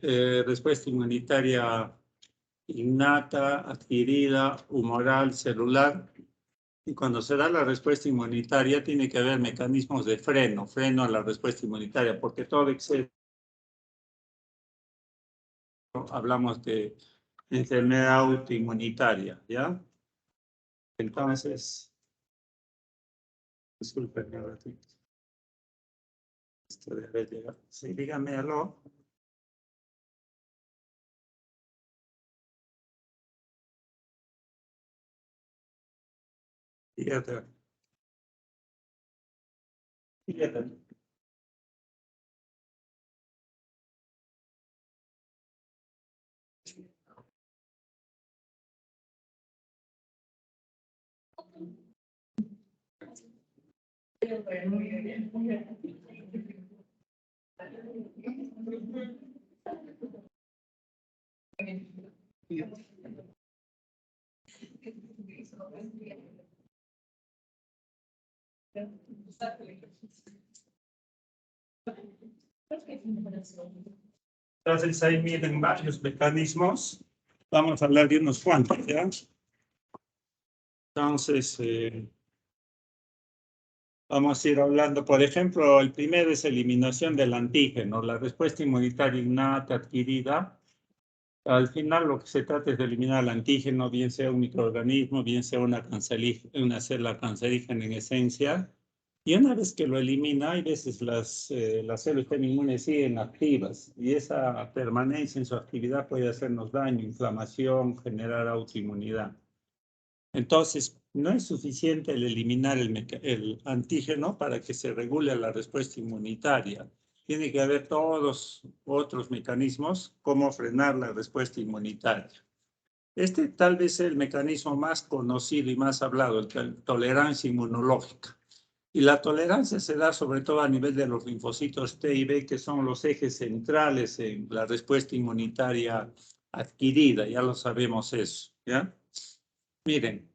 respuesta inmunitaria innata, adquirida, humoral, celular. Y cuando se da la respuesta inmunitaria, tiene que haber mecanismos de freno a la respuesta inmunitaria, porque todo exceso, hablamos de enfermedad autoinmunitaria, ¿ya? Entonces, disculpen, esto debe llegar. Sí, dígame algo. Fíjate. Fíjate. Entonces ahí miren varios mecanismos. Vamos a hablar de unos cuantos, ¿ya? Entonces, vamos a ir hablando, por ejemplo, el primero es eliminación del antígeno, la respuesta inmunitaria innata adquirida. Al final lo que se trata es de eliminar el antígeno, bien sea un microorganismo, bien sea una célula cancerígena en esencia. Y una vez que lo elimina, hay veces las células inmunes siguen activas y esa permanencia en su actividad puede hacernos daño, inflamación, generar autoinmunidad. Entonces, no es suficiente el eliminar el antígeno para que se regule la respuesta inmunitaria. Tiene que haber todos otros mecanismos como frenar la respuesta inmunitaria. Este tal vez es el mecanismo más conocido y más hablado, la tolerancia inmunológica. Y la tolerancia se da sobre todo a nivel de los linfocitos T y B, que son los ejes centrales en la respuesta inmunitaria adquirida, ya lo sabemos eso, ¿ya? Miren,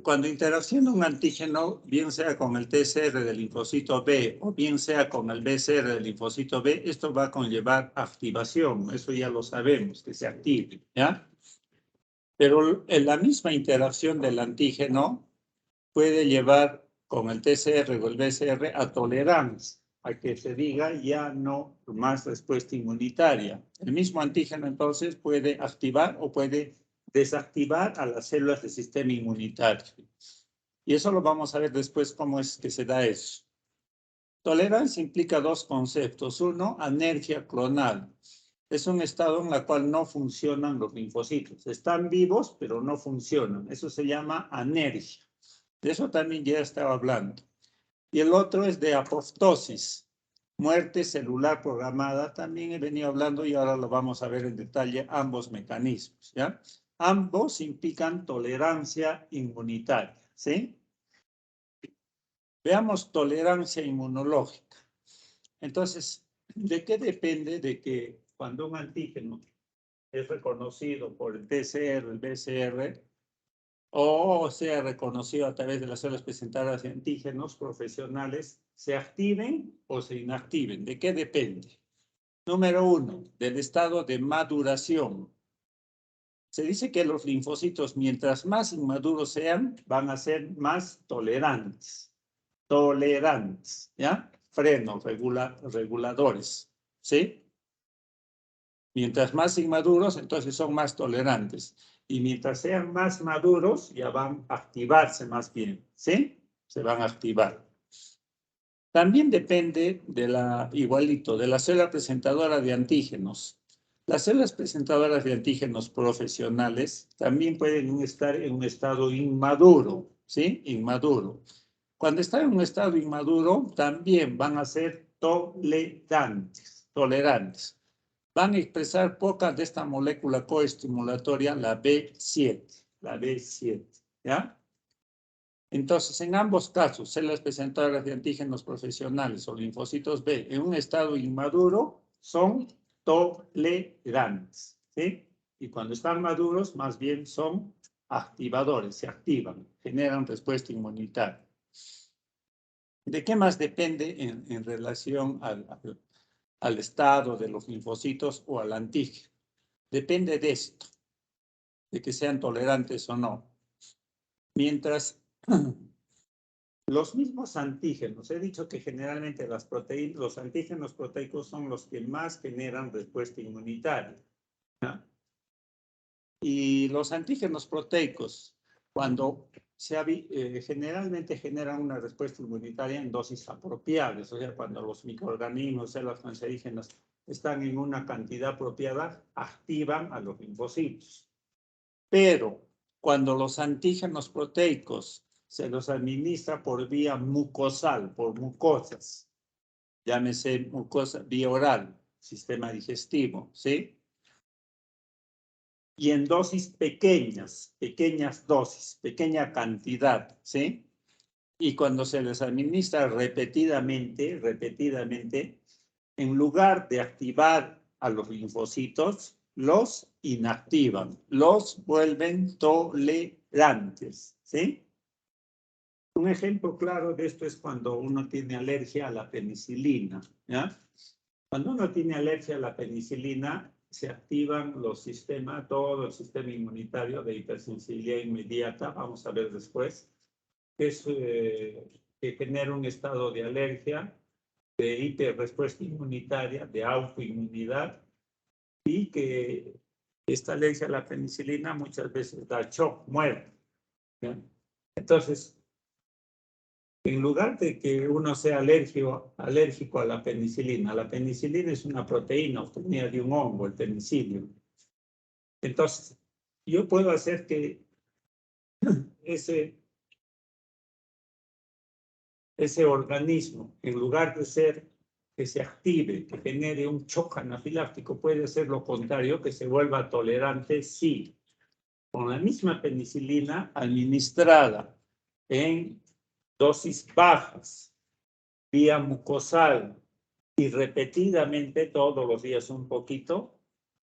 cuando interacciona un antígeno, bien sea con el TCR del linfocito B o bien sea con el BCR del linfocito B, esto va a conllevar activación, eso ya lo sabemos, que se active, ¿ya? Pero en la misma interacción del antígeno puede llevar con el TCR o el BCR a tolerancia, a que se diga ya no más respuesta inmunitaria. El mismo antígeno entonces puede activar o puede desactivar a las células del sistema inmunitario. Y eso lo vamos a ver después cómo es que se da eso. Tolerancia implica dos conceptos. Uno, anergia clonal. Es un estado en el cual no funcionan los linfocitos. Están vivos, pero no funcionan. Eso se llama anergia. De eso también ya estaba hablando. Y el otro es de apoptosis, muerte celular programada. También he venido hablando y ahora lo vamos a ver en detalle, ambos mecanismos, ¿ya? Ambos implican tolerancia inmunitaria, ¿sí? Veamos tolerancia inmunológica. Entonces, ¿de qué depende de que cuando un antígeno es reconocido por el TCR, el BCR, o sea reconocido a través de las células presentadoras de antígenos profesionales, se activen o se inactiven? ¿De qué depende? Número uno, del estado de maduración. Se dice que los linfocitos, mientras más inmaduros sean, van a ser más tolerantes. Tolerantes, ¿ya? Frenos, reguladores, ¿sí? Mientras más inmaduros, entonces son más tolerantes. Y mientras sean más maduros, ya van a activarse más bien, ¿sí? Se van a activar. También depende igualito, de la célula presentadora de antígenos. Las células presentadoras de antígenos profesionales también pueden estar en un estado inmaduro, ¿sí? Inmaduro. Cuando están en un estado inmaduro, también van a ser tolerantes. Van a expresar pocas de esta molécula coestimulatoria, la B7, ¿ya? Entonces, en ambos casos, células presentadoras de antígenos profesionales o linfocitos B en un estado inmaduro son tolerantes, ¿sí? Y cuando están maduros, más bien son activadores, se activan, generan respuesta inmunitaria. ¿De qué más depende en relación al estado de los linfocitos o al antígeno. Depende de esto, de que sean tolerantes o no. Mientras los mismos antígenos, he dicho que generalmente los antígenos proteicos son los que más generan respuesta inmunitaria, ¿no? Y los antígenos proteicos, cuando generalmente generan una respuesta inmunitaria en dosis apropiadas, o sea, cuando los microorganismos, células cancerígenas, están en una cantidad apropiada, activan a los linfocitos. Pero cuando los antígenos proteicos se los administra por vía mucosal, por mucosas, llámese mucosa, vía oral, sistema digestivo, ¿sí? Y en dosis pequeñas dosis, pequeña cantidad, ¿sí? Y cuando se les administra repetidamente, en lugar de activar a los linfocitos, los inactivan, los vuelven tolerantes, ¿sí? Un ejemplo claro de esto es cuando uno tiene alergia a la penicilina, ¿ya? Cuando uno tiene alergia a la penicilina, se activan todo el sistema inmunitario de hipersensibilidad inmediata, vamos a ver después, que genera un estado de alergia, de hiperrespuesta inmunitaria, de autoinmunidad, y que esta alergia a la penicilina muchas veces da shock, muerte, ¿ya? Entonces, en lugar de que uno sea alérgico a la penicilina es una proteína obtenida de un hongo, el penicillium. Entonces, yo puedo hacer que ese organismo, en lugar de ser que se active, que genere un shock anafiláctico, puede ser lo contrario, que se vuelva tolerante, sí. Con la misma penicilina administrada en dosis bajas, vía mucosal y repetidamente todos los días un poquito,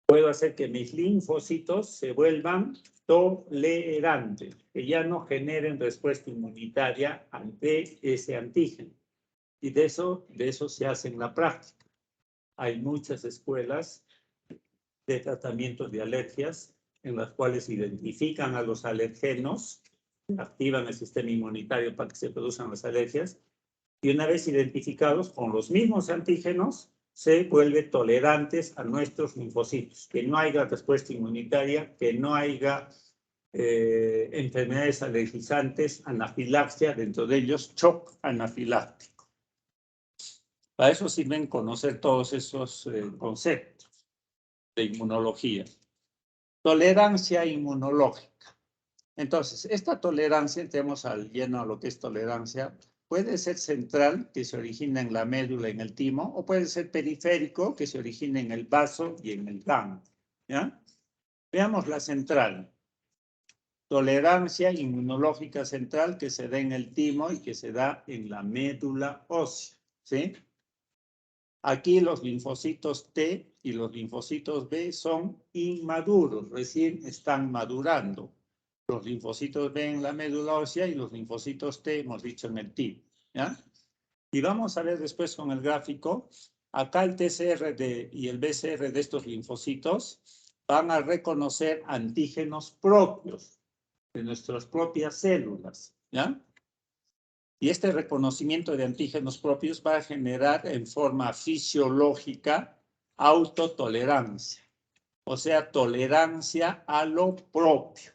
puedo hacer que mis linfocitos se vuelvan tolerantes, que ya no generen respuesta inmunitaria ante ese antígeno. Y de eso se hace en la práctica. Hay muchas escuelas de tratamiento de alergias en las cuales identifican a los alergenos, activan el sistema inmunitario para que se produzcan las alergias, y una vez identificados con los mismos antígenos, se vuelven tolerantes a nuestros linfocitos, que no haya respuesta inmunitaria, que no haya enfermedades alergizantes, anafilaxia, dentro de ellos shock anafiláctico. Para eso sirven conocer todos esos conceptos de inmunología. Tolerancia inmunológica. Entonces, esta tolerancia, entremos al lleno a lo que es tolerancia, puede ser central, que se origina en la médula, en el timo, o puede ser periférico, que se origina en el vaso y en el ganglio, ¿ya? Veamos la central. Tolerancia inmunológica central que se da en el timo y que se da en la médula ósea, ¿sí? Aquí los linfocitos T y los linfocitos B son inmaduros, recién están madurando. Los linfocitos B en la médula ósea y los linfocitos T, hemos dicho, en el timo, ¿ya? Y vamos a ver después con el gráfico, acá el TCR y el BCR de estos linfocitos van a reconocer antígenos propios de nuestras propias células, ¿ya? Y este reconocimiento de antígenos propios va a generar en forma fisiológica autotolerancia, o sea, tolerancia a lo propio.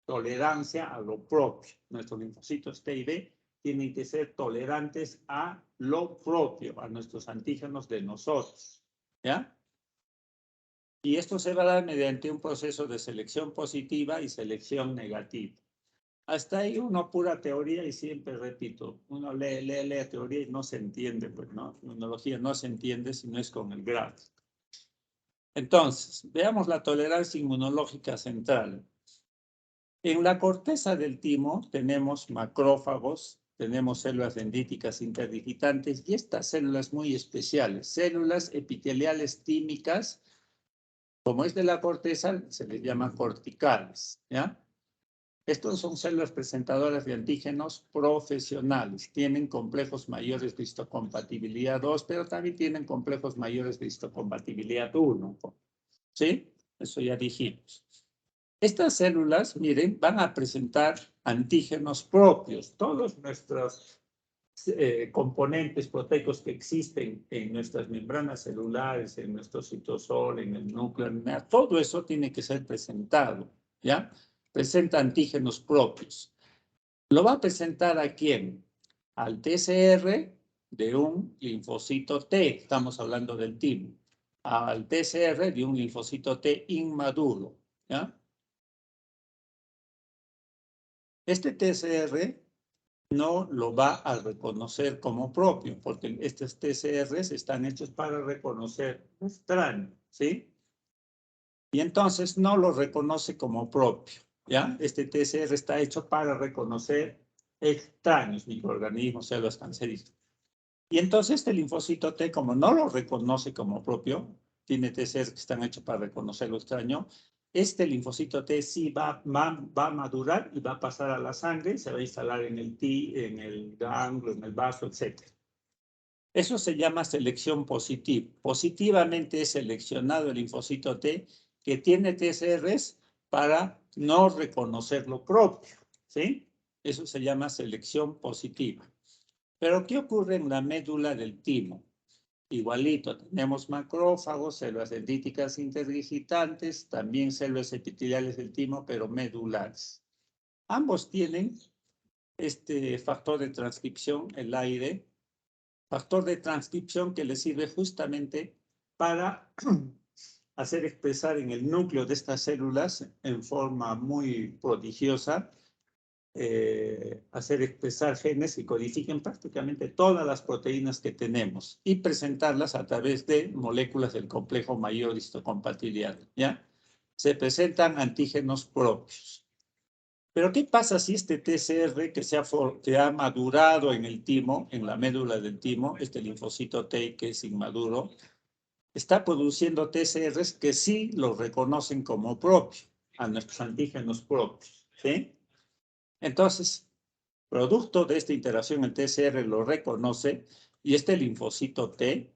Tolerancia a lo propio. Nuestros linfocitos T y B tienen que ser tolerantes a lo propio, a nuestros antígenos de nosotros, ¿ya? Y esto se va a dar mediante un proceso de selección positiva y selección negativa. Hasta ahí uno pura teoría y siempre repito, uno lee teoría y no se entiende, pues, ¿no? Inmunología no se entiende si no es con el gráfico. Entonces, veamos la tolerancia inmunológica central. En la corteza del timo tenemos macrófagos, tenemos células dendríticas interdigitantes y estas células muy especiales, células epiteliales tímicas, como es de la corteza, se les llama corticales, ¿ya? Estos son células presentadoras de antígenos profesionales. Tienen complejos mayores de histocompatibilidad 2, pero también tienen complejos mayores de histocompatibilidad 1. ¿Sí? Eso ya dijimos. Estas células, miren, van a presentar antígenos propios. Todos nuestros componentes proteicos que existen en nuestras membranas celulares, en nuestro citosol, en el núcleo, todo eso tiene que ser presentado, ¿ya? Presenta antígenos propios. ¿Lo va a presentar a quién? Al TCR de un linfocito T, estamos hablando del timo, al TCR de un linfocito T inmaduro, ¿ya? Este TCR no lo va a reconocer como propio, porque estos TCRs están hechos para reconocer extraño, ¿sí? Y entonces no lo reconoce como propio, ¿ya? Este TCR está hecho para reconocer extraños microorganismos, células cancerígenas. Y entonces este linfocito T, como no lo reconoce como propio, tiene TCRs que están hechos para reconocer lo extraño, este linfocito T sí va a madurar y va a pasar a la sangre, se va a instalar en el en el ganglio, en el vaso, etc. Eso se llama selección positiva. Positivamente es seleccionado el linfocito T que tiene TCRs para no reconocer lo propio, ¿sí? Eso se llama selección positiva. Pero ¿qué ocurre en la médula del timo? Igualito, tenemos macrófagos, células dendríticas interdigitantes, también células epiteliales del timo, pero medulares. Ambos tienen este factor de transcripción, el aire, factor de transcripción que le sirve justamente para hacer expresar en el núcleo de estas células en forma muy prodigiosa, hacer expresar genes que codifiquen prácticamente todas las proteínas que tenemos y presentarlas a través de moléculas del complejo mayor de histocompatibilidad, ¿ya? Se presentan antígenos propios. Pero ¿qué pasa si este TCR que ha madurado en el timo, en la médula del timo, este linfocito T que es inmaduro, está produciendo TCRs que sí lo reconocen como propio, a nuestros antígenos propios, ¿sí? Entonces, producto de esta interacción, el TCR lo reconoce y este linfocito T,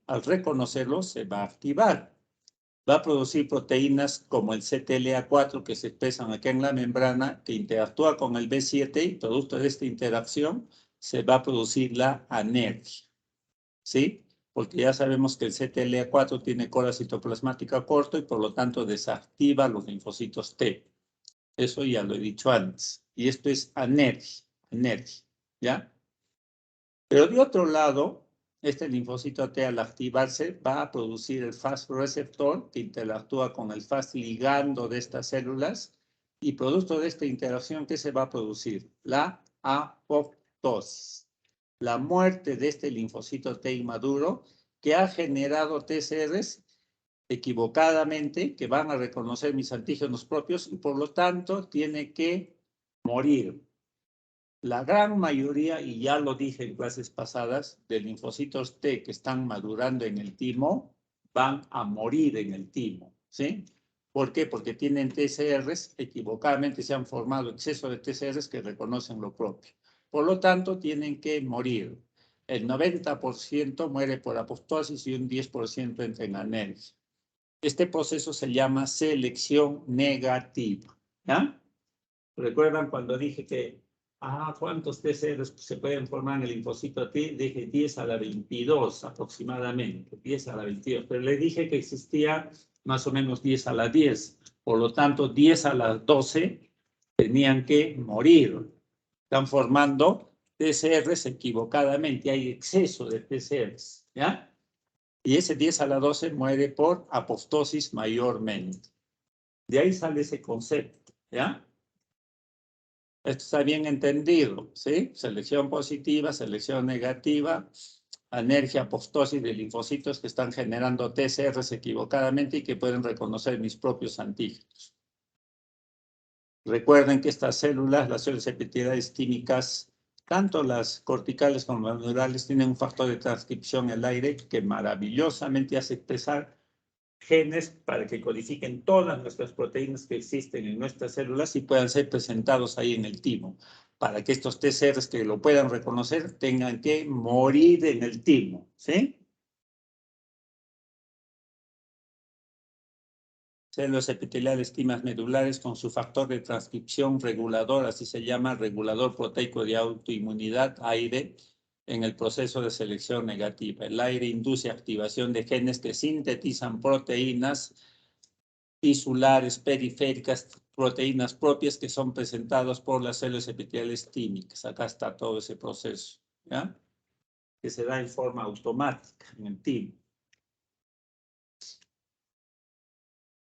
al reconocerlo, se va a activar. Va a producir proteínas como el CTLA4 que se expresan aquí en la membrana, que interactúa con el B7 y producto de esta interacción se va a producir la anergia, ¿sí? Porque ya sabemos que el CTLA4 tiene cola citoplasmática corto y por lo tanto desactiva los linfocitos T. Eso ya lo he dicho antes. Y esto es anergia, ¿ya? Pero de otro lado, este linfocito T al activarse va a producir el Fas receptor que interactúa con el Fas ligando de estas células y producto de esta interacción, ¿qué se va a producir? La apoptosis, la muerte de este linfocito T inmaduro que ha generado TCRs equivocadamente que van a reconocer mis antígenos propios y por lo tanto tiene que morir. La gran mayoría, y ya lo dije en clases pasadas, de linfocitos T que están madurando en el timo van a morir en el timo, ¿sí? ¿Por qué? Porque tienen TCRs, equivocadamente se han formado exceso de TCRs que reconocen lo propio. Por lo tanto, tienen que morir. El 90% muere por apoptosis y un 10% entra en anergia. Este proceso se llama selección negativa, ¿ya? ¿Recuerdan cuando dije que, cuántos TCRs se pueden formar en el linfocito T? Dije 10 a la 22 aproximadamente, 10 a la 22, pero le dije que existía más o menos 10 a la 10, por lo tanto 10 a la 12 tenían que morir. Están formando TCRs equivocadamente, hay exceso de TCRs, ¿ya? Y ese 10 a la 12 muere por apoptosis mayormente. De ahí sale ese concepto, ¿ya? Esto está bien entendido, ¿sí? Selección positiva, selección negativa, anergia, apoptosis de linfocitos que están generando TCRs equivocadamente y que pueden reconocer mis propios antígenos. Recuerden que estas células, las células epiteliales químicas, tanto las corticales como las neurales, tienen un factor de transcripción, el aire, que maravillosamente hace expresar genes para que codifiquen todas nuestras proteínas que existen en nuestras células y puedan ser presentados ahí en el timo. Para que estos TCRs que lo puedan reconocer tengan que morir en el timo, ¿sí? Células epiteliales timas medulares con su factor de transcripción regulador, así se llama, regulador proteico de autoinmunidad, aire, en el proceso de selección negativa. El aire induce activación de genes que sintetizan proteínas tisulares, periféricas, proteínas propias que son presentadas por las células epiteliales tímicas. Acá está todo ese proceso, ¿ya? Que se da en forma automática en el timo.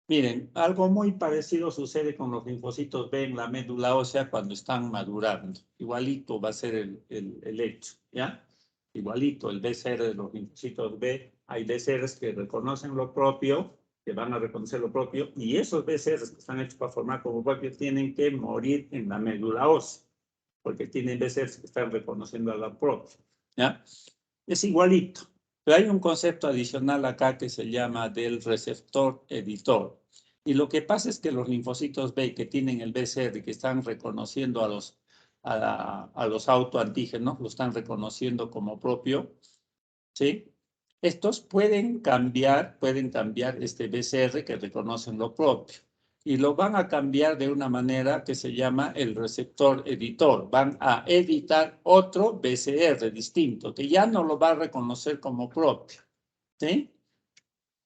Miren, algo muy parecido sucede con los linfocitos B en la médula ósea cuando están madurando. Igualito va a ser el hecho, ¿ya? Igualito, el BCR de los linfocitos B. Hay BCRs que reconocen lo propio, que van a reconocer lo propio, y esos BCRs que están hechos para formar como propio tienen que morir en la médula ósea, porque tienen BCRs que están reconociendo a la propia, ¿ya? Es igualito. Pero hay un concepto adicional acá que se llama del receptor editor. Y lo que pasa es que los linfocitos B que tienen el BCR, que están reconociendo a los autoantígenos, lo están reconociendo como propio, ¿sí? Estos pueden cambiar este BCR que reconocen lo propio. Y lo van a cambiar de una manera que se llama el receptor editor. Van a editar otro BCR distinto, que ya no lo va a reconocer como propio, ¿sí?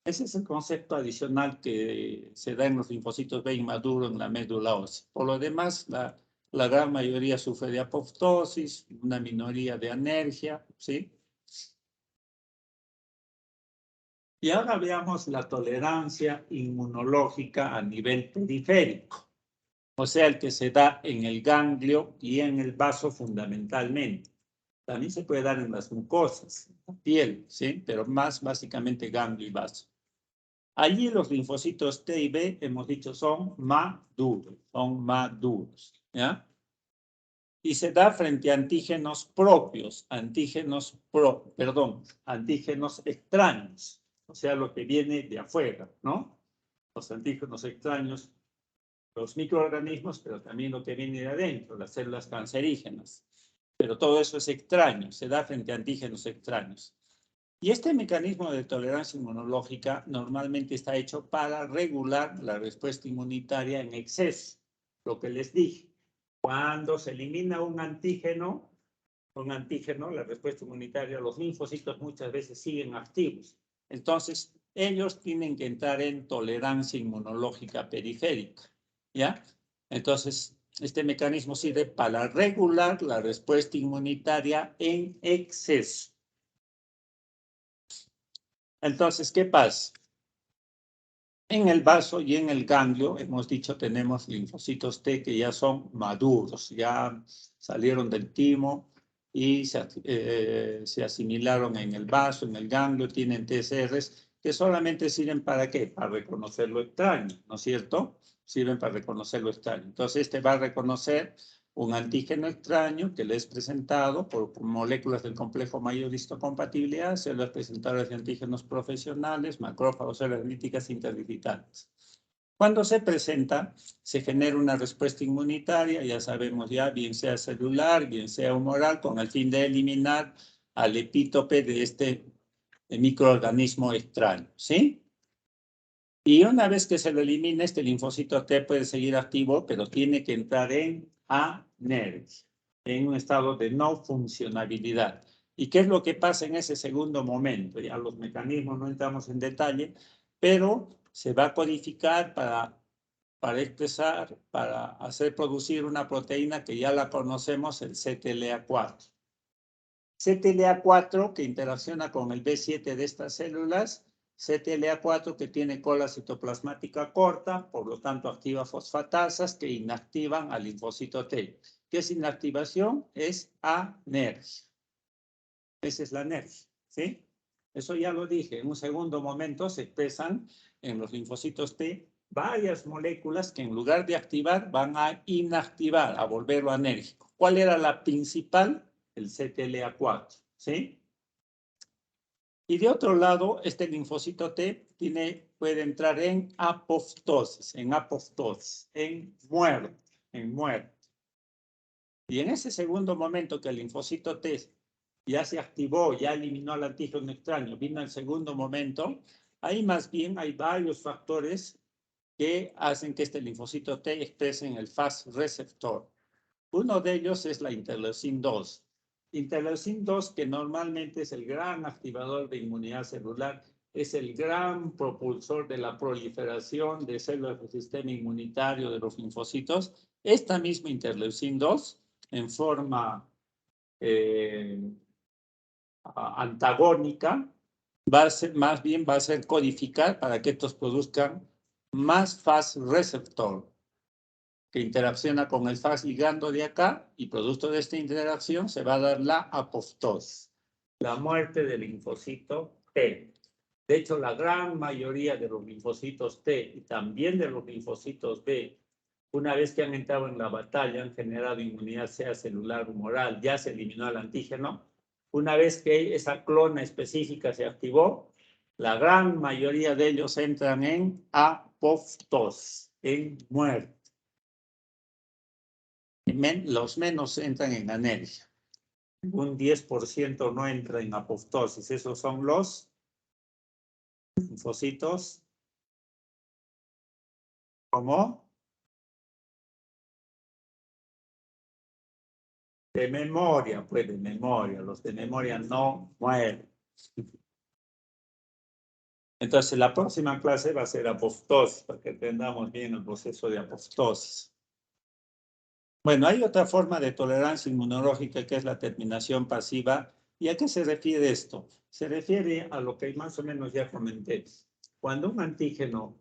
Ese es el concepto adicional que se da en los linfocitos B inmaduros en la médula ósea. Por lo demás, la gran mayoría sufre de apoptosis, una minoría de anergia, ¿sí? Y ahora veamos la tolerancia inmunológica a nivel periférico, o sea, el que se da en el ganglio y en el vaso fundamentalmente. También se puede dar en las mucosas, en la piel, ¿sí? Pero más básicamente ganglio y vaso. Allí los linfocitos T y B, hemos dicho, son maduros, ¿ya? Y se da frente a antígenos propios, antígenos extraños, o sea, lo que viene de afuera, ¿no? Los antígenos extraños, los microorganismos, pero también lo que viene de adentro, las células cancerígenas. Pero todo eso es extraño, se da frente a antígenos extraños. Y este mecanismo de tolerancia inmunológica normalmente está hecho para regular la respuesta inmunitaria en exceso, lo que les dije. Cuando se elimina un antígeno, la respuesta inmunitaria, los linfocitos muchas veces siguen activos. Entonces, ellos tienen que entrar en tolerancia inmunológica periférica, ¿ya? Entonces, este mecanismo sirve para regular la respuesta inmunitaria en exceso. Entonces, ¿qué pasa? En el vaso y en el ganglio, hemos dicho, tenemos linfocitos T que ya son maduros, ya salieron del timo y se asimilaron en el vaso, en el ganglio, tienen TCRs que solamente sirven ¿para qué? Para reconocer lo extraño, ¿no es cierto? Sirven para reconocer lo extraño. Entonces, este va a reconocer un antígeno extraño que le es presentado por moléculas del complejo mayor de histocompatibilidad, células presentadoras de antígenos profesionales, macrófagos, células líticas interdigitales. Cuando se presenta, se genera una respuesta inmunitaria, ya sabemos ya, bien sea celular, bien sea humoral, con el fin de eliminar al epítope de este microorganismo extraño, ¿sí? Y una vez que se lo elimina, este linfocito T puede seguir activo, pero tiene que entrar en anergia, en un estado de no funcionabilidad. ¿Y qué es lo que pasa en ese segundo momento? Ya los mecanismos no entramos en detalle, pero se va a codificar para expresar, para hacer producir una proteína que ya la conocemos, el CTLA4. CTLA4 que interacciona con el B7 de estas células, CTLA4 que tiene cola citoplasmática corta, por lo tanto activa fosfatasas que inactivan al linfocito T. ¿Qué es inactivación? Es anergia. Esa es la anergia, ¿sí? Eso ya lo dije. En un segundo momento se expresan en los linfocitos T varias moléculas que en lugar de activar van a inactivar, a volverlo anérgico. ¿Cuál era la principal? El CTLA4, ¿sí? Y de otro lado, este linfocito T puede entrar en apoptosis, en muerte. Y en ese segundo momento que el linfocito T ya se activó, ya eliminó al antígeno extraño, vino el segundo momento, ahí más bien hay varios factores que hacen que este linfocito T exprese en el Fas receptor. Uno de ellos es la interleucin 2. Interleucin 2, que normalmente es el gran activador de inmunidad celular, es el gran propulsor de la proliferación de células del sistema inmunitario de los linfocitos. Esta misma interleucin 2, en forma antagónica, más bien va a ser codificar para que estos produzcan más Fas receptor, que interacciona con el Fas ligando de acá, y producto de esta interacción se va a dar la apoptosis, la muerte del linfocito T. De hecho, la gran mayoría de los linfocitos T y también de los linfocitos B, una vez que han entrado en la batalla, han generado inmunidad, sea celular o humoral, ya se eliminó el antígeno. Una vez que esa clona específica se activó, la gran mayoría de ellos entran en apoptosis, en muerte. Los menos entran en anergia. Un 10% no entra en apoptosis. Esos son los linfocitos. ¿Cómo? De memoria, pues de memoria. Los de memoria no mueren. Entonces, la próxima clase va a ser apoptosis, para que entendamos bien el proceso de apoptosis. Bueno, hay otra forma de tolerancia inmunológica que es la terminación pasiva. ¿Y a qué se refiere esto? Se refiere a lo que más o menos ya comenté. Cuando un antígeno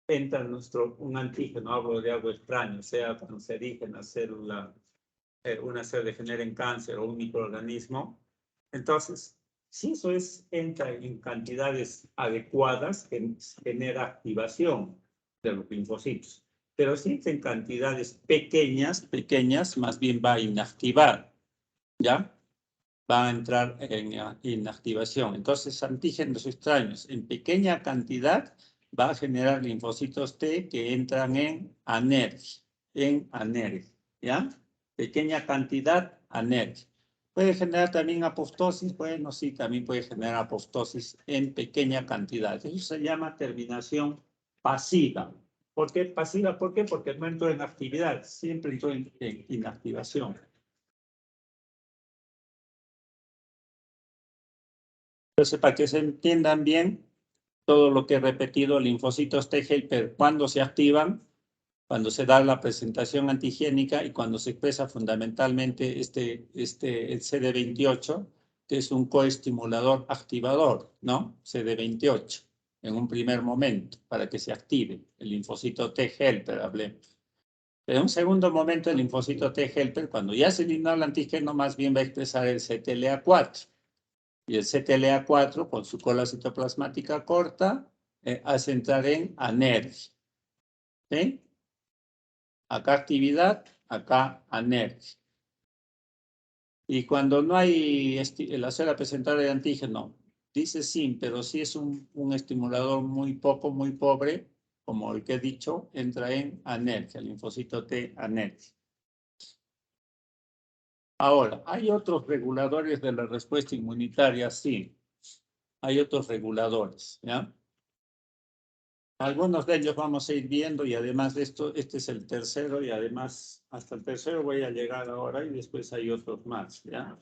entra en un antígeno, hablo de algo extraño, sea cancerígena, célula, una célula que genera cáncer o un microorganismo, entonces, si eso entra en cantidades adecuadas, genera activación de los linfocitos. Pero si en cantidades pequeñas, más bien va a inactivar, ¿ya? Va a entrar en inactivación. Entonces, antígenos extraños en pequeña cantidad va a generar linfocitos T que entran en anergia, ¿ya? Pequeña cantidad, anergia. ¿Puede generar también apoptosis? Bueno, sí, también puede generar apoptosis en pequeña cantidad. Eso se llama terminación pasiva. ¿Por qué pasiva? ¿Por qué? Porque no entró en actividad, siempre entró en inactivación. Entonces, para que se entiendan bien todo lo que he repetido, linfocitos T helper, cuando se activan, cuando se da la presentación antigénica y cuando se expresa fundamentalmente el CD28, que es un coestimulador activador, ¿no? CD28, en un primer momento, para que se active el linfocito T helper, hablemos. En un segundo momento, el linfocito T helper, cuando ya se eliminó el antígeno, más bien va a expresar el CTLA4. Y el CTLA4, con su cola citoplasmática corta, hace entrar en anergia. ¿Sí? Acá actividad, acá anergia. Y cuando no hay la célula presentada de antígeno, dice sí, pero si es un estimulador muy pobre, como el que he dicho, entra en anergia, linfocito T anergia. Ahora, ¿hay otros reguladores de la respuesta inmunitaria? Sí, hay otros reguladores, ¿ya? Algunos de ellos vamos a ir viendo y además de esto, este es el tercero y además hasta el tercero voy a llegar ahora y después hay otros más, ¿ya?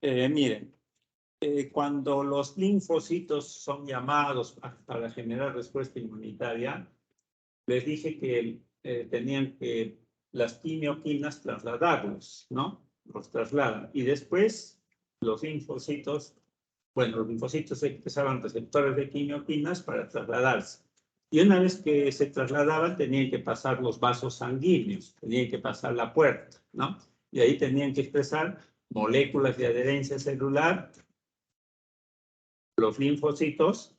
Miren, cuando los linfocitos son llamados para generar respuesta inmunitaria, les dije que tenían que las quimioquinas trasladarlos, ¿no? Los trasladan. Y después los linfocitos expresaban receptores de quimioquinas para trasladarse. Y una vez que se trasladaban, tenían que pasar los vasos sanguíneos, tenían que pasar la puerta, ¿no? Y ahí tenían que expresar moléculas de adherencia celular, los linfocitos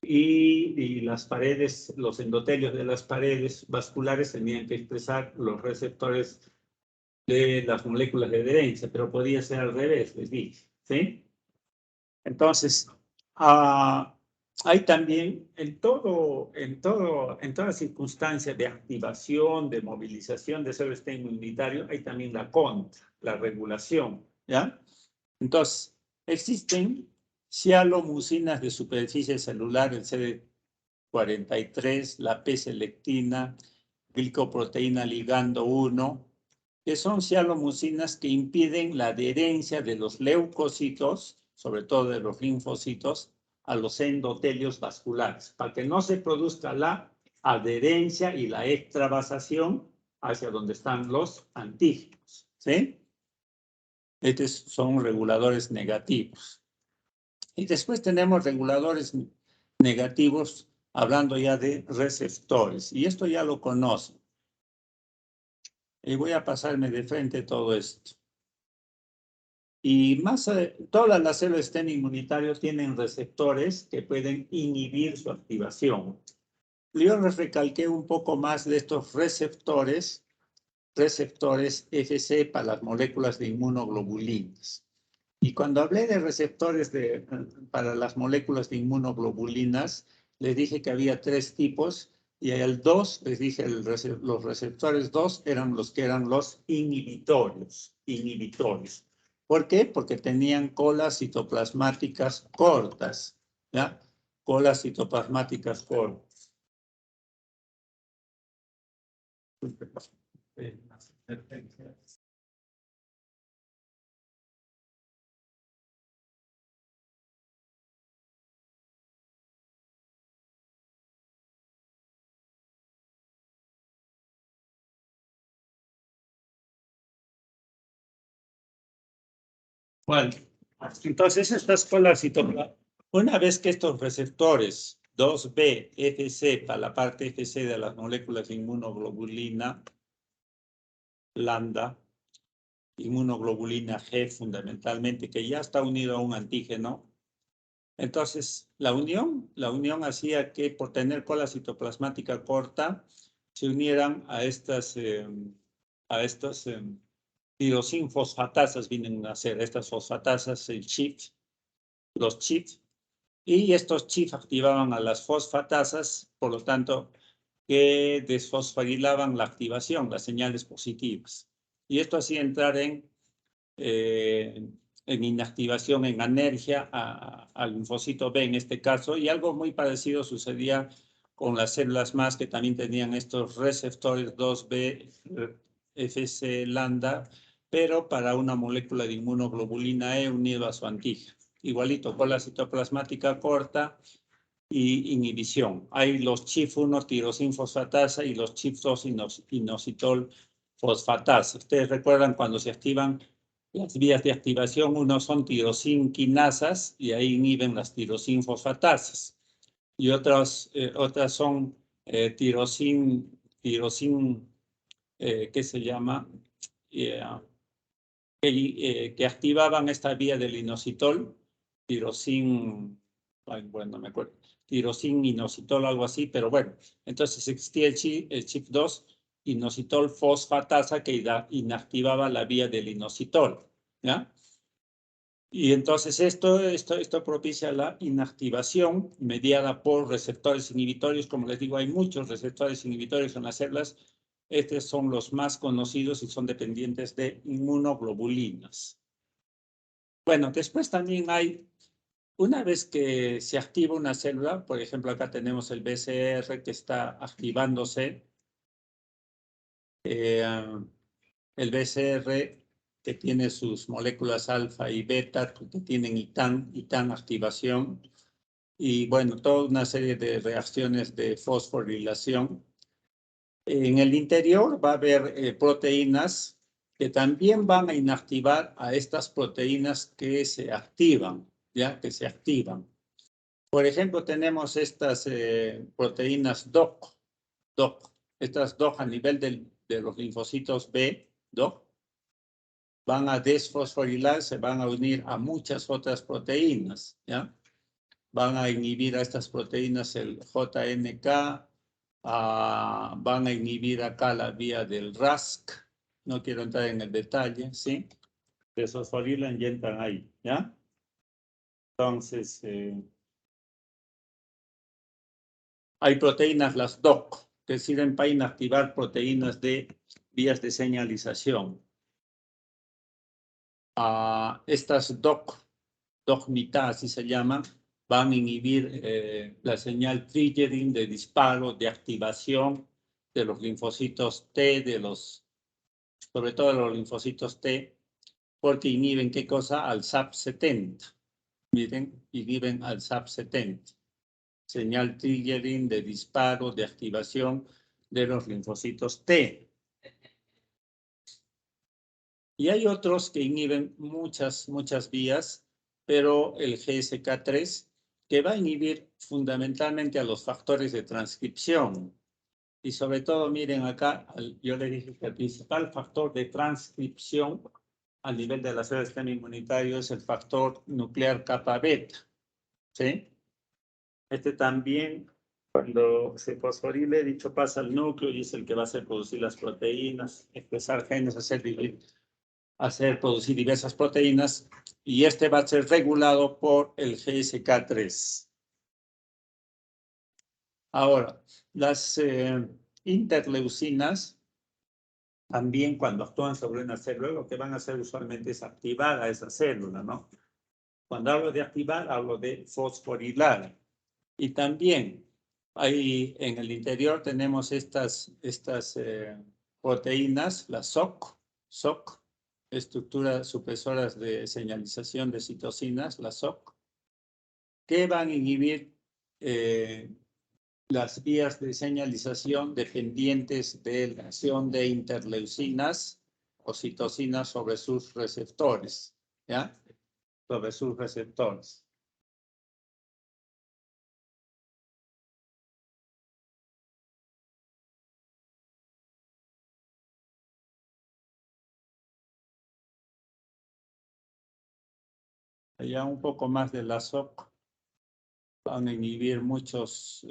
y las paredes, los endotelios de las paredes vasculares tenían que expresar los receptores de las moléculas de adherencia, pero podía ser al revés, les dije, ¿sí? Entonces, hay también en toda circunstancia de activación, de movilización de células sistema inmunitario, hay también la contra, la regulación, ¿ya? Entonces, existen cialomucinas de superficie celular, el CD43, la P-selectina, glicoproteína ligando 1, que son cialomucinas que impiden la adherencia de los leucocitos, sobre todo de los linfocitos, a los endotelios vasculares, para que no se produzca la adherencia y la extravasación hacia donde están los antígenos, ¿sí? Estos son reguladores negativos. Y después tenemos reguladores negativos, hablando ya de receptores, y esto ya lo conocen. Y voy a pasarme de frente todo esto. Y todas las células del sistema inmunitario tienen receptores que pueden inhibir su activación. Yo les recalqué un poco más de estos receptores FC para las moléculas de inmunoglobulinas. Y cuando hablé de receptores para las moléculas de inmunoglobulinas, les dije que había 3 tipos, y el 2, les dije, los receptores 2 eran los que eran los inhibitorios. ¿Por qué? Porque tenían colas citoplasmáticas cortas, ¿ya? Colas citoplasmáticas cortas. Bueno, entonces estas colas citoplasmáticas, una vez que estos receptores 2B, FC, para la parte FC de las moléculas de inmunoglobulina, lambda, inmunoglobulina G fundamentalmente, que ya está unido a un antígeno. Entonces, la unión hacía que por tener cola citoplasmática corta, se unieran a estas tirosinfosfatasas, vienen a ser estas fosfatasas, el CHIF, los CHIF, y estos CHIF activaban a las fosfatasas, por lo tanto, que desfosforilaban la activación, las señales positivas. Y esto hacía entrar en inactivación, en anergia al linfocito B en este caso, y algo muy parecido sucedía con las células más que también tenían estos receptores 2B, FC, lambda, pero para una molécula de inmunoglobulina E unido a su antígeno. Igualito, con la citoplasmática corta y inhibición. Hay los CHIF1 tirosinfosfatasa y los CHIF2 inositol fosfatasa. Ustedes recuerdan cuando se activan las vías de activación, uno son tirosinquinasas y ahí inhiben las tirosinfosfatasas. Y otras son ¿qué se llama? Que activaban esta vía del inositol, bueno, me acuerdo, tirosin, inositol, algo así, pero bueno, entonces existía el CHIF2, inositol fosfatasa, que inactivaba la vía del inositol, ¿ya? Y entonces esto propicia la inactivación mediada por receptores inhibitorios. Como les digo, hay muchos receptores inhibitorios en las células. Estos son los más conocidos y son dependientes de inmunoglobulinas. Bueno, después también hay, una vez que se activa una célula, por ejemplo, acá tenemos el BCR que está activándose. El BCR que tiene sus moléculas alfa y beta, que tienen ITAN activación, y bueno, toda una serie de reacciones de fosforilación. En el interior va a haber proteínas que también van a inactivar a estas proteínas que se activan, ¿ya? Que se activan. Por ejemplo, tenemos estas proteínas DOC. Estas DOC a nivel de los linfocitos B, DOC, van a desfosforilar, se van a unir a muchas otras proteínas, ¿ya? Van a inhibir a estas proteínas el JNK, van a inhibir acá la vía del RASC, no quiero entrar en el detalle, ¿sí? Desfosforilan y entran ahí, ¿ya? Entonces, hay proteínas, las DOC, que sirven para inactivar proteínas de vías de señalización. Estas DOC-mitad, así se llaman, van a inhibir la señal triggering de disparo, de activación de los linfocitos T, sobre todo de los linfocitos T, porque inhiben, ¿qué cosa? Al SAP70. Miren, inhiben al SAP70. Señal triggering de disparo, de activación de los linfocitos T. Y hay otros que inhiben muchas vías, pero el GSK3, que va a inhibir fundamentalmente a los factores de transcripción. Y sobre todo, miren acá, yo le dije que el principal factor de transcripción a nivel de las células del sistema inmunitario es el factor nuclear kappa beta. ¿Sí? Este también, cuando se fosforile, dicho pasa al núcleo y es el que va a hacer producir las proteínas, expresar genes, hacer producir diversas proteínas, y este va a ser regulado por el GSK3. Ahora, las interleucinas, también cuando actúan sobre una célula, lo que van a hacer usualmente es activar a esa célula, ¿no? Cuando hablo de activar, hablo de fosforilar. Y también ahí en el interior tenemos estas proteínas, las SOC, estructuras supresoras de señalización de citocinas, las SOC, que van a inhibir las vías de señalización dependientes de la acción de interleucinas o citocinas sobre sus receptores, ¿ya? Sobre sus receptores. Allá un poco más de la SOC van a inhibir muchos,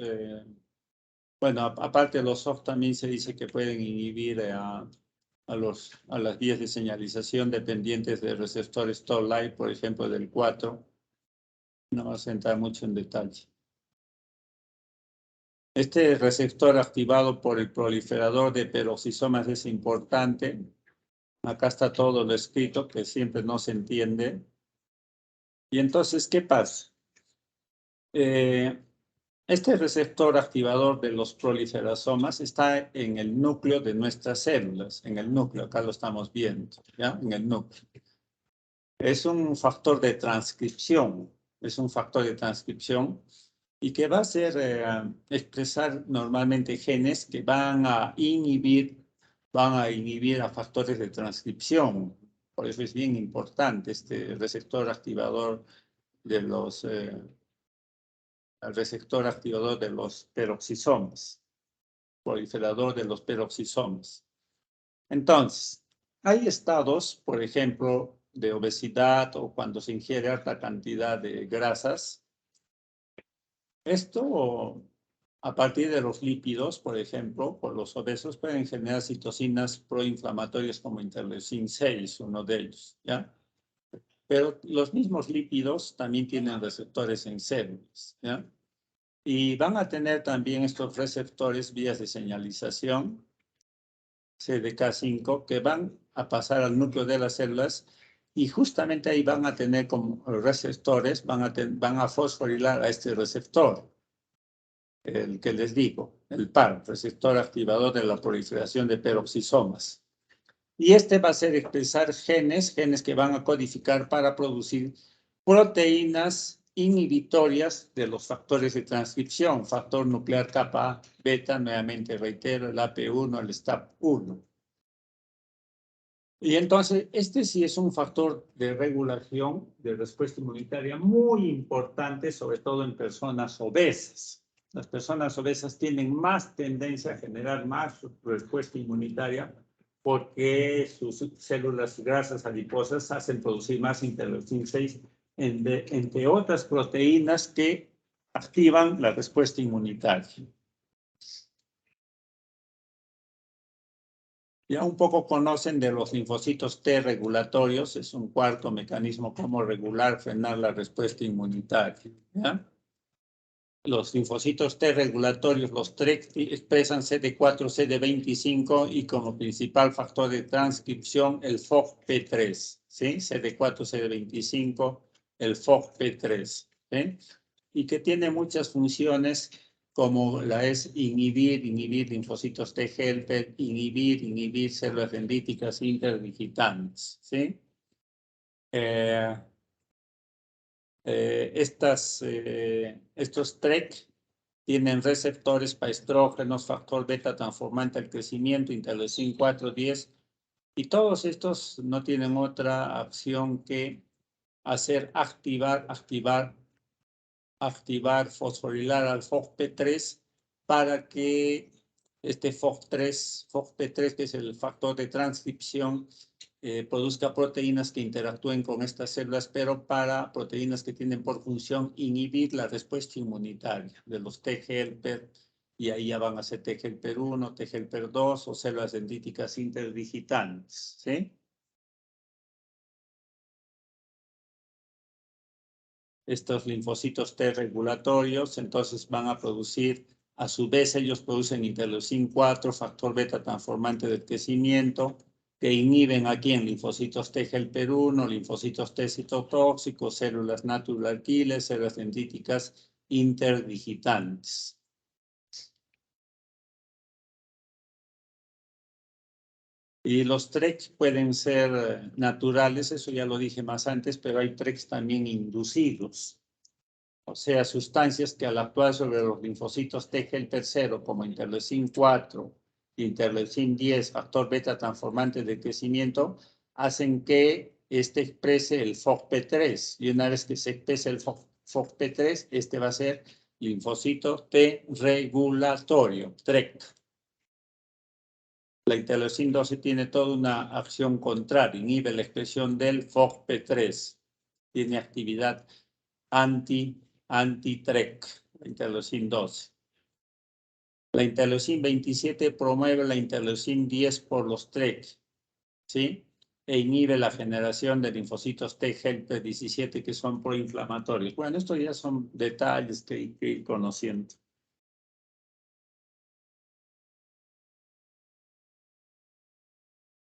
bueno, aparte de los SOC también se dice que pueden inhibir a las vías de señalización dependientes de receptores Toll-like, por ejemplo, del 4. No vamos a entrar mucho en detalle. Este receptor activado por el proliferador de peroxisomas es importante. Acá está todo lo escrito, que siempre no se entiende. Y entonces, ¿qué pasa? Este receptor activador de los proliferasomas está en el núcleo de nuestras células, en el núcleo, acá lo estamos viendo, ¿ya? En el núcleo. Es un factor de transcripción, y que va a hacer expresar normalmente genes que van a inhibir a factores de transcripción. Por eso es bien importante este receptor activador de los peroxisomas, proliferador de los peroxisomas. Entonces, hay estados, por ejemplo, de obesidad o cuando se ingiere alta cantidad de grasas. Esto, a partir de los lípidos, por ejemplo, por los obesos, pueden generar citocinas proinflamatorias como interleucin 6, uno de ellos, ¿ya? Pero los mismos lípidos también tienen receptores en células, ¿ya? Y van a tener también estos receptores, vías de señalización, CDK5, que van a pasar al núcleo de las células y justamente ahí van a tener como receptores, van a fosforilar a este receptor, el que les digo, el PAR, receptor activador de la proliferación de peroxisomas. Y este va a hacer expresar genes que van a codificar para producir proteínas inhibitorias de los factores de transcripción, factor nuclear kappa beta, nuevamente reitero, el AP1, el STAP1. Y entonces, este sí es un factor de regulación de respuesta inmunitaria muy importante, sobre todo en personas obesas. Las personas obesas tienen más tendencia a generar más respuesta inmunitaria porque sus células grasas adiposas hacen producir más interleucin 6, entre otras proteínas que activan la respuesta inmunitaria. Ya un poco conocen de los linfocitos T regulatorios, es un cuarto mecanismo como regular, frenar la respuesta inmunitaria. ¿Ya? Los linfocitos T regulatorios, los TREC, expresan CD4, CD25 y como principal factor de transcripción el FOXP3, ¿sí? CD4, CD25, el FOXP3, ¿sí? Y que tiene muchas funciones como la es inhibir linfocitos T helper, inhibir células dendríticas interdigitantes, ¿sí? Estos TREC tienen receptores para estrógenos, factor beta transformante al crecimiento, interleucin 4-10, y todos estos no tienen otra acción que hacer activar, fosforilar al FOXP3 para que este FOXP3, que es el factor de transcripción, produzca proteínas que interactúen con estas células, pero para proteínas que tienen por función inhibir la respuesta inmunitaria de los T helper, y ahí ya van a ser T helper 1, T helper 2 o células dendríticas interdigitantes, ¿sí? Estos linfocitos T regulatorios, entonces van a producir, a su vez ellos producen interleucin 4, factor beta transformante del crecimiento, que inhiben aquí en linfocitos T helper 1, linfocitos T citotóxicos, células natural killer, células dendríticas interdigitantes. Y los TREC pueden ser naturales, eso ya lo dije más antes, pero hay TRECs también inducidos. O sea, sustancias que al actuar sobre los linfocitos T helper 0, como interleucin 4, interleucin 10, factor beta transformante de crecimiento, hacen que este exprese el FOXP3. Y una vez que se exprese el FOXP3, este va a ser linfocito T regulatorio, TREC. La interleucin 12 tiene toda una acción contraria, inhibe la expresión del FOXP3. Tiene actividad anti-TREC, la interleucin 12. La interleucin 27 promueve la interleucin 10 por los TREC, ¿sí? E inhibe la generación de linfocitos T helper 17 que son proinflamatorios. Bueno, estos ya son detalles que hay que ir conociendo.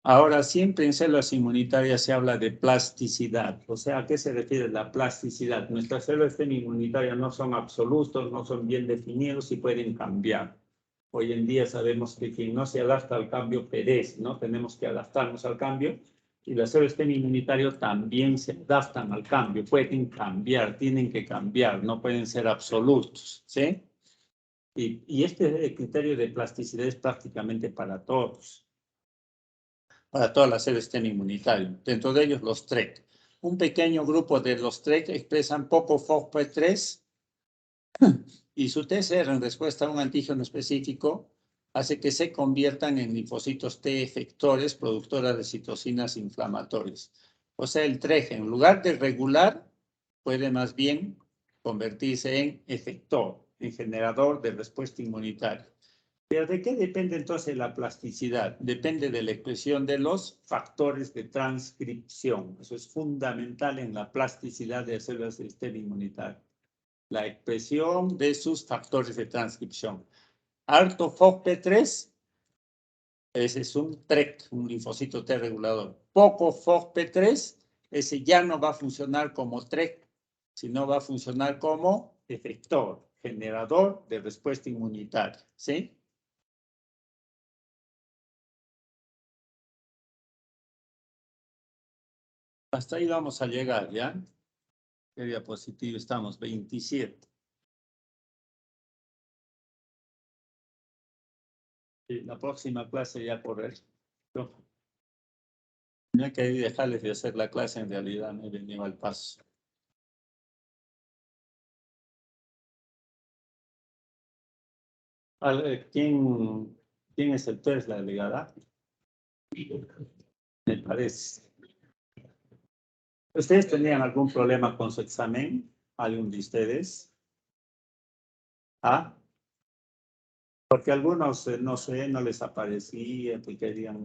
Ahora, siempre en células inmunitarias se habla de plasticidad. O sea, ¿a qué se refiere la plasticidad? Nuestras células inmunitarias no son absolutos, no son bien definidos y pueden cambiar. Hoy en día sabemos que quien no se adapta al cambio perece, ¿no? Tenemos que adaptarnos al cambio y las células inmunitarias también se adaptan al cambio, pueden cambiar, tienen que cambiar, no pueden ser absolutos, ¿sí? Y este criterio de plasticidad es prácticamente para todos. Para todas las células del sistema inmunitario, dentro de ellos los TREC. Un pequeño grupo de los TREC expresan poco FOXP3 y su TCR en respuesta a un antígeno específico hace que se conviertan en linfocitos T efectores, productoras de citocinas inflamatorias. O sea, el TREC en lugar de regular puede más bien convertirse en efector, en generador de respuesta inmunitaria. ¿Pero de qué depende entonces la plasticidad? Depende de la expresión de los factores de transcripción. Eso es fundamental en la plasticidad de células del sistema inmunitario. La expresión de sus factores de transcripción. Alto FOXP3, ese es un TREC, un linfocito T regulador. Poco FOXP3, ese ya no va a funcionar como TREC, sino va a funcionar como efector, generador de respuesta inmunitaria. ¿Sí? Hasta ahí vamos a llegar, ¿ya? ¿Qué diapositiva estamos? 27. Sí, la próxima clase ya por eso. Tenía que dejarles de hacer la clase, en realidad me he venido al paso. ¿Quién es el test, la delegada? Me parece. ¿Ustedes tenían algún problema con su examen? ¿Algún de ustedes? ¿Ah? Porque algunos, no sé, no les aparecía, porque querían